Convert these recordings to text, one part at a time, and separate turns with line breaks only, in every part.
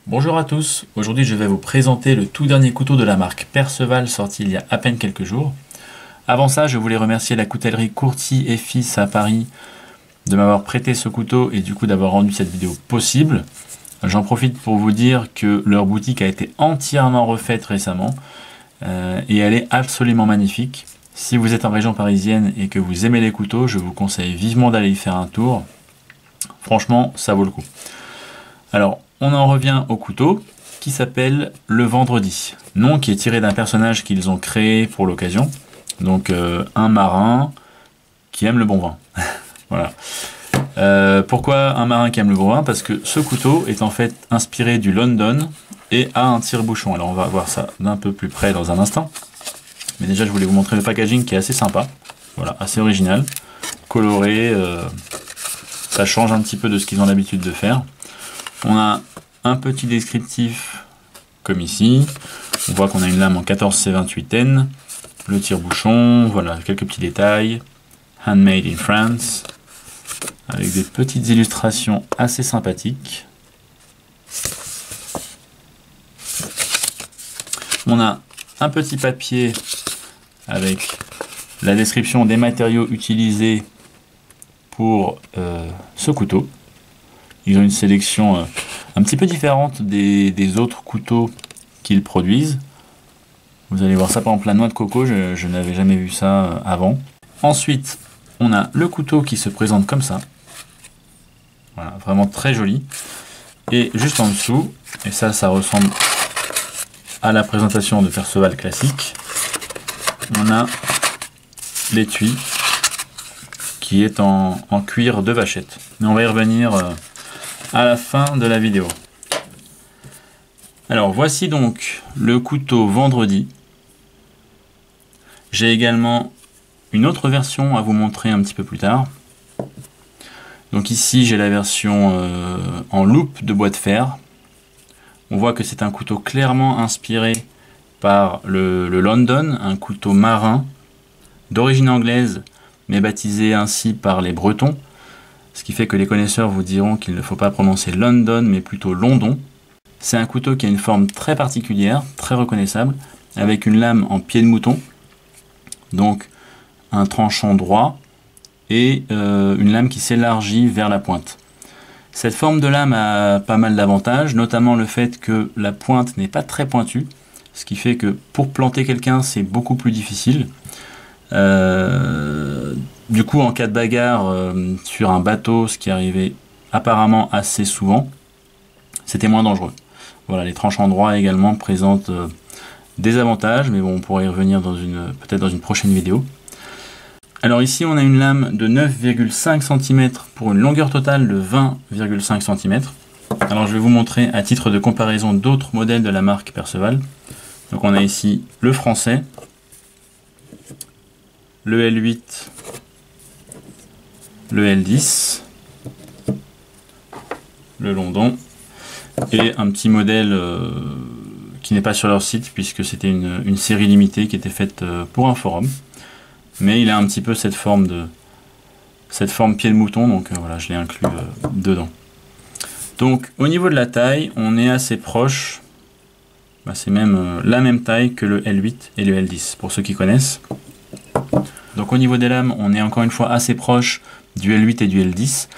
Bonjour à tous, aujourd'hui je vais vous présenter le tout dernier couteau de la marque Perceval sorti il y a à peine quelques jours. Avant ça, je voulais remercier la coutellerie Courty et Fils à Paris de m'avoir prêté ce couteau et du coup d'avoir rendu cette vidéo possible. J'en profite pour vous dire que leur boutique a été entièrement refaite récemment et elle est absolument magnifique. Si vous êtes en région parisienne et que vous aimez les couteaux, je vous conseille vivement d'aller y faire un tour. Franchement, ça vaut le coup. Alors, on en revient au couteau qui s'appelle le Vendredi, nom qui est tiré d'un personnage qu'ils ont créé pour l'occasion. Donc un marin qui aime le bon vin. Voilà. Pourquoi un marin qui aime le bon vin? Parce que ce couteau est en fait inspiré du London et a un tire-bouchon. Alors on va voir ça d'un peu plus près dans un instant. Mais déjà je voulais vous montrer le packaging qui est assez sympa. Voilà, assez original, coloré, ça change un petit peu de ce qu'ils ont l'habitude de faire. On a un petit descriptif comme ici. On voit qu'on a une lame en 14C28N, le tire-bouchon, voilà, quelques petits détails. Handmade in France, avec des petites illustrations assez sympathiques. On a un petit papier avec la description des matériaux utilisés pour ce couteau. Ils ont une sélection un petit peu différente des autres couteaux qu'ils produisent. Vous allez voir ça par exemple la noix de coco, je n'avais jamais vu ça avant. Ensuite, on a le couteau qui se présente comme ça. Voilà, vraiment très joli. Et juste en dessous, et ça ressemble à la présentation de Perceval classique, on a l'étui qui est en cuir de vachette. Mais on va y revenir à la fin de la vidéo. Alors voici donc le couteau Vendredi. J'ai également une autre version à vous montrer un petit peu plus tard. Donc ici j'ai la version en loupe de bois de fer. On voit que c'est un couteau clairement inspiré par le London, un couteau marin d'origine anglaise mais baptisé ainsi par les Bretons. Ce qui fait que les connaisseurs vous diront qu'il ne faut pas prononcer London, mais plutôt London. C'est un couteau qui a une forme très particulière, très reconnaissable, avec une lame en pied de mouton, donc un tranchant droit, et une lame qui s'élargit vers la pointe. Cette forme de lame a pas mal d'avantages, notamment le fait que la pointe n'est pas très pointue, ce qui fait que pour planter quelqu'un, c'est beaucoup plus difficile. Du coup, en cas de bagarre sur un bateau, ce qui arrivait apparemment assez souvent, c'était moins dangereux. Voilà, les tranchants droits également présentent des avantages, mais bon, on pourra y revenir peut-être dans une prochaine vidéo. Alors ici, on a une lame de 9,5 cm pour une longueur totale de 20,5 cm. Alors je vais vous montrer à titre de comparaison d'autres modèles de la marque Perceval. Donc on a ici le français, le L8, le L10, le London et un petit modèle qui n'est pas sur leur site puisque c'était une série limitée qui était faite pour un forum, mais il a un petit peu cette forme pied de mouton, donc voilà, je l'ai inclus dedans. Donc au niveau de la taille, on est assez proche, c'est même la même taille que le L8 et le L10 pour ceux qui connaissent. Donc au niveau des lames, on est encore une fois assez proche du L8 et du L10.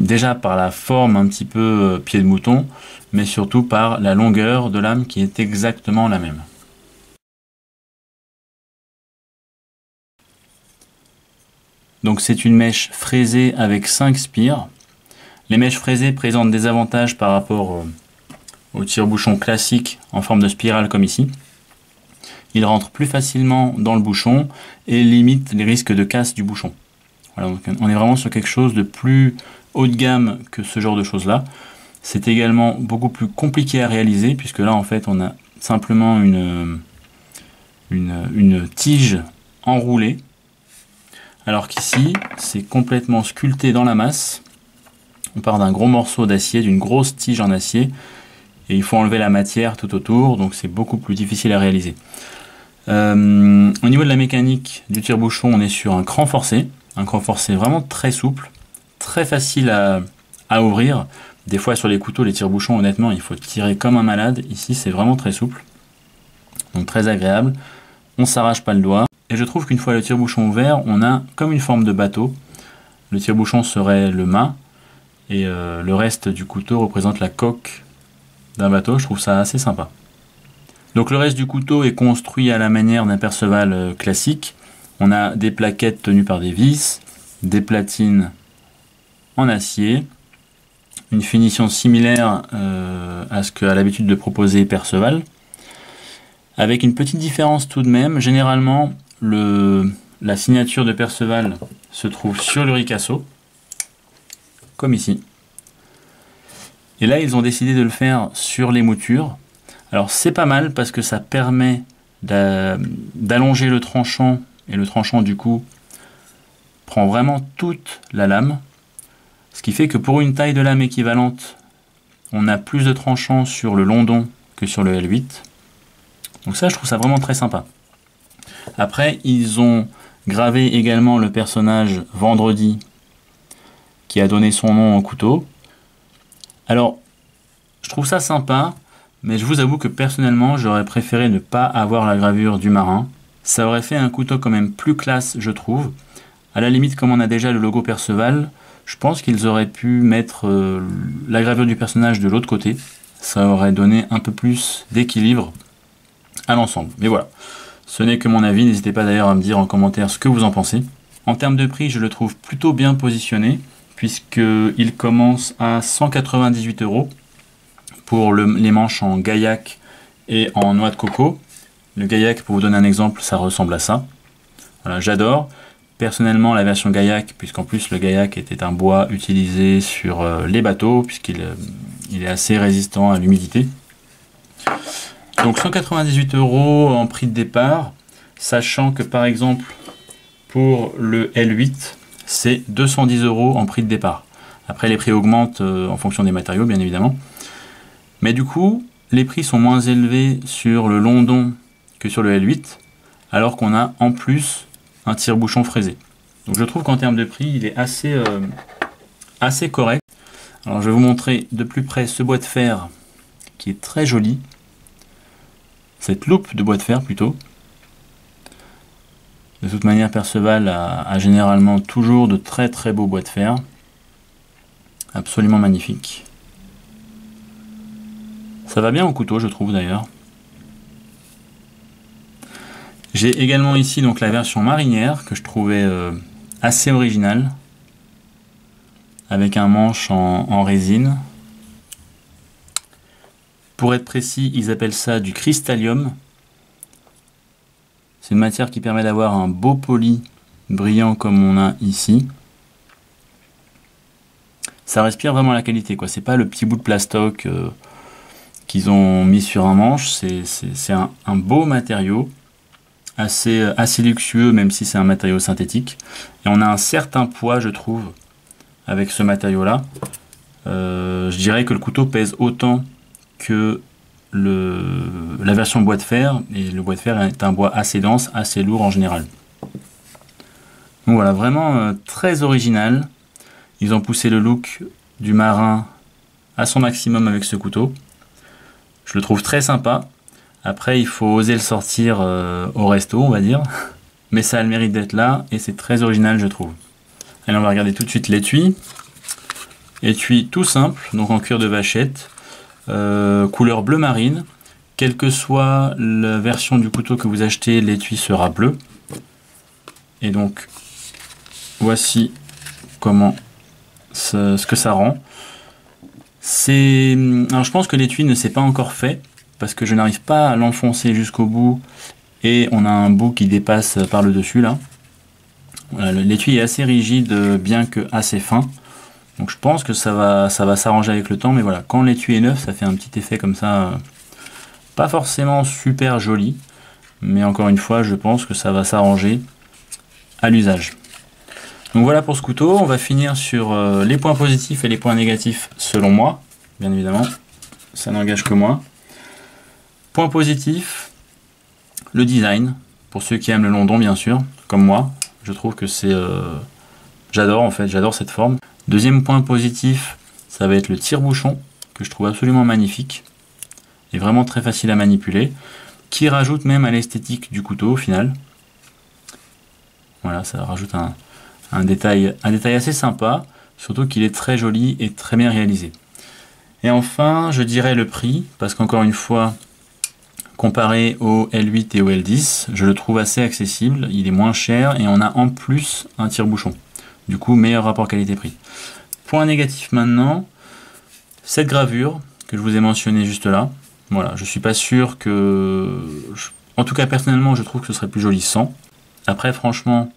Déjà par la forme un petit peu pied de mouton, mais surtout par la longueur de lame qui est exactement la même. Donc c'est une mèche fraisée avec 5 spires. Les mèches fraisées présentent des avantages par rapport au tire-bouchon classique en forme de spirale comme ici. Il rentre plus facilement dans le bouchon et limite les risques de casse du bouchon. Voilà, donc on est vraiment sur quelque chose de plus haut de gamme que ce genre de choses là. C'est également beaucoup plus compliqué à réaliser puisque là en fait on a simplement une tige enroulée, alors qu'ici c'est complètement sculpté dans la masse. On part d'un gros morceau d'acier, d'une grosse tige en acier, et il faut enlever la matière tout autour, donc c'est beaucoup plus difficile à réaliser. Au niveau de la mécanique du tire-bouchon, on est sur un cran forcé vraiment très souple, très facile à ouvrir, Des fois sur les couteaux, les tire-bouchons, honnêtement, il faut tirer comme un malade. Ici, c'est vraiment très souple, donc très agréable. On s'arrache pas le doigt. Et je trouve qu'une fois le tire-bouchon ouvert, on a comme une forme de bateau. Le tire-bouchon serait le mât, et le reste du couteau représente la coque d'un bateau. Je trouve ça assez sympa. Donc le reste du couteau est construit à la manière d'un Perceval classique. On a des plaquettes tenues par des vis, des platines en acier, une finition similaire à ce qu'a l'habitude de proposer Perceval, avec une petite différence tout de même. Généralement, la signature de Perceval se trouve sur le ricasso, comme ici. Et là, ils ont décidé de le faire sur les moutures. Alors c'est pas mal parce que ça permet d'allonger le tranchant, et le tranchant du coup prend vraiment toute la lame, ce qui fait que pour une taille de lame équivalente, on a plus de tranchant sur le London que sur le L8. Donc ça, je trouve ça vraiment très sympa. Après, ils ont gravé également le personnage Vendredi qui a donné son nom au couteau. Alors, je trouve ça sympa, mais je vous avoue que personnellement, j'aurais préféré ne pas avoir la gravure du marin. Ça aurait fait un couteau quand même plus classe, je trouve. À la limite, comme on a déjà le logo Perceval, je pense qu'ils auraient pu mettre la gravure du personnage de l'autre côté. Ça aurait donné un peu plus d'équilibre à l'ensemble. Mais voilà, ce n'est que mon avis. N'hésitez pas d'ailleurs à me dire en commentaire ce que vous en pensez. En termes de prix, je le trouve plutôt bien positionné, puisqu'il commence à 198 € pour les manches en gaillac et en noix de coco. Le gaillac, pour vous donner un exemple, ça ressemble à ça. Voilà, j'adore. Personnellement, la version gaillac, puisqu'en plus le gaillac était un bois utilisé sur les bateaux, puisqu'il est assez résistant à l'humidité. Donc 198 € en prix de départ, sachant que par exemple, pour le L8, c'est 210 € en prix de départ. Après, les prix augmentent en fonction des matériaux, bien évidemment. Mais du coup, les prix sont moins élevés sur le London que sur le L8, alors qu'on a en plus un tire-bouchon fraisé. Donc je trouve qu'en termes de prix, il est assez correct. Alors je vais vous montrer de plus près ce bois de fer qui est très joli. Cette loupe de bois de fer plutôt. De toute manière, Perceval a généralement toujours de très très beaux bois de fer. Absolument magnifique. Ça va bien au couteau, je trouve d'ailleurs. J'ai également ici donc la version marinière que je trouvais assez originale, avec un manche en résine. Pour être précis, ils appellent ça du cristallium. C'est une matière qui permet d'avoir un beau poli brillant comme on a ici. Ça respire vraiment la qualité, quoi. C'est pas le petit bout de plastoc qu'ils ont mis sur un manche. C'est un beau matériau, assez luxueux, même si c'est un matériau synthétique. Et on a un certain poids, je trouve, avec ce matériau-là. Je dirais que le couteau pèse autant que la version bois de fer, et le bois de fer est un bois assez dense, assez lourd en général. Donc voilà, vraiment très original. Ils ont poussé le look du marin à son maximum avec ce couteau. Je le trouve très sympa. Après, il faut oser le sortir au resto, on va dire. Mais ça a le mérite d'être là, et c'est très original, je trouve. Allez, on va regarder tout de suite l'étui. Étui tout simple, donc en cuir de vachette. Couleur bleu marine. Quelle que soit la version du couteau que vous achetez, l'étui sera bleu. Et donc, voici comment ce que ça rend. Alors je pense que l'étui ne s'est pas encore fait, parce que je n'arrive pas à l'enfoncer jusqu'au bout, et on a un bout qui dépasse par le dessus là. Voilà, l'étui est assez rigide, bien que assez fin. Donc je pense que ça va s'arranger avec le temps, mais voilà, quand l'étui est neuf, ça fait un petit effet comme ça, pas forcément super joli, mais encore une fois, je pense que ça va s'arranger à l'usage. Donc voilà pour ce couteau. On va finir sur les points positifs et les points négatifs selon moi, bien évidemment, ça n'engage que moi. Point positif, le design, pour ceux qui aiment le London bien sûr, comme moi, je trouve que c'est... j'adore en fait, j'adore cette forme. Deuxième point positif, ça va être le tire-bouchon, que je trouve absolument magnifique, et vraiment très facile à manipuler, qui rajoute même à l'esthétique du couteau au final. Voilà, ça rajoute un détail assez sympa, surtout qu'il est très joli et très bien réalisé. Et enfin, je dirais le prix, parce qu'encore une fois, comparé au L8 et au L10, je le trouve assez accessible, il est moins cher et on a en plus un tire-bouchon. Du coup, meilleur rapport qualité-prix. Point négatif maintenant, cette gravure que je vous ai mentionnée juste là. Voilà, je suis pas sûr que... En tout cas, personnellement, je trouve que ce serait plus joli sans. Après, franchement,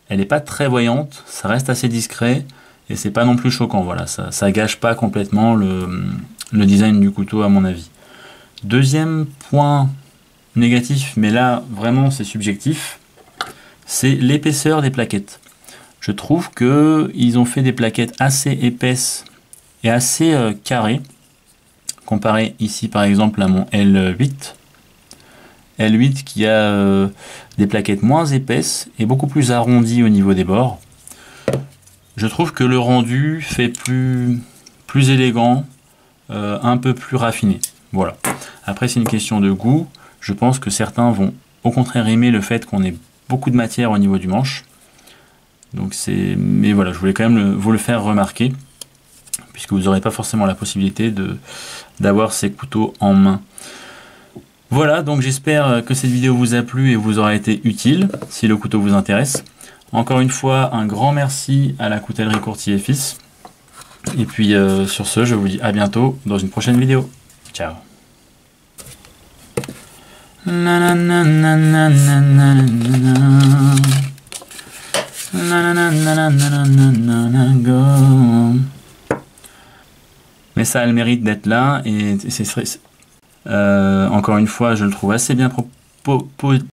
elle n'est pas très voyante, ça reste assez discret, et c'est pas non plus choquant. Voilà, ça gâche pas complètement le design du couteau, à mon avis. Deuxième point négatif, mais là, vraiment, c'est subjectif, c'est l'épaisseur des plaquettes. Je trouve qu'ils ont fait des plaquettes assez épaisses et assez carrées, comparé ici par exemple à mon L8. L8 qui a des plaquettes moins épaisses et beaucoup plus arrondies au niveau des bords. Je trouve que le rendu fait plus élégant, un peu plus raffiné. Voilà. Après c'est une question de goût. Je pense que certains vont au contraire aimer le fait qu'on ait beaucoup de matière au niveau du manche. Donc mais voilà, je voulais quand même vous le faire remarquer, puisque vous n'aurez pas forcément la possibilité d'avoir ces couteaux en main. Voilà, donc j'espère que cette vidéo vous a plu et vous aura été utile, si le couteau vous intéresse. Encore une fois, un grand merci à la coutellerie Courtier et Fils. Et puis sur ce, je vous dis à bientôt dans une prochaine vidéo. Ciao. Mais ça a le mérite d'être là et c'est encore une fois je le trouve assez bien proposé.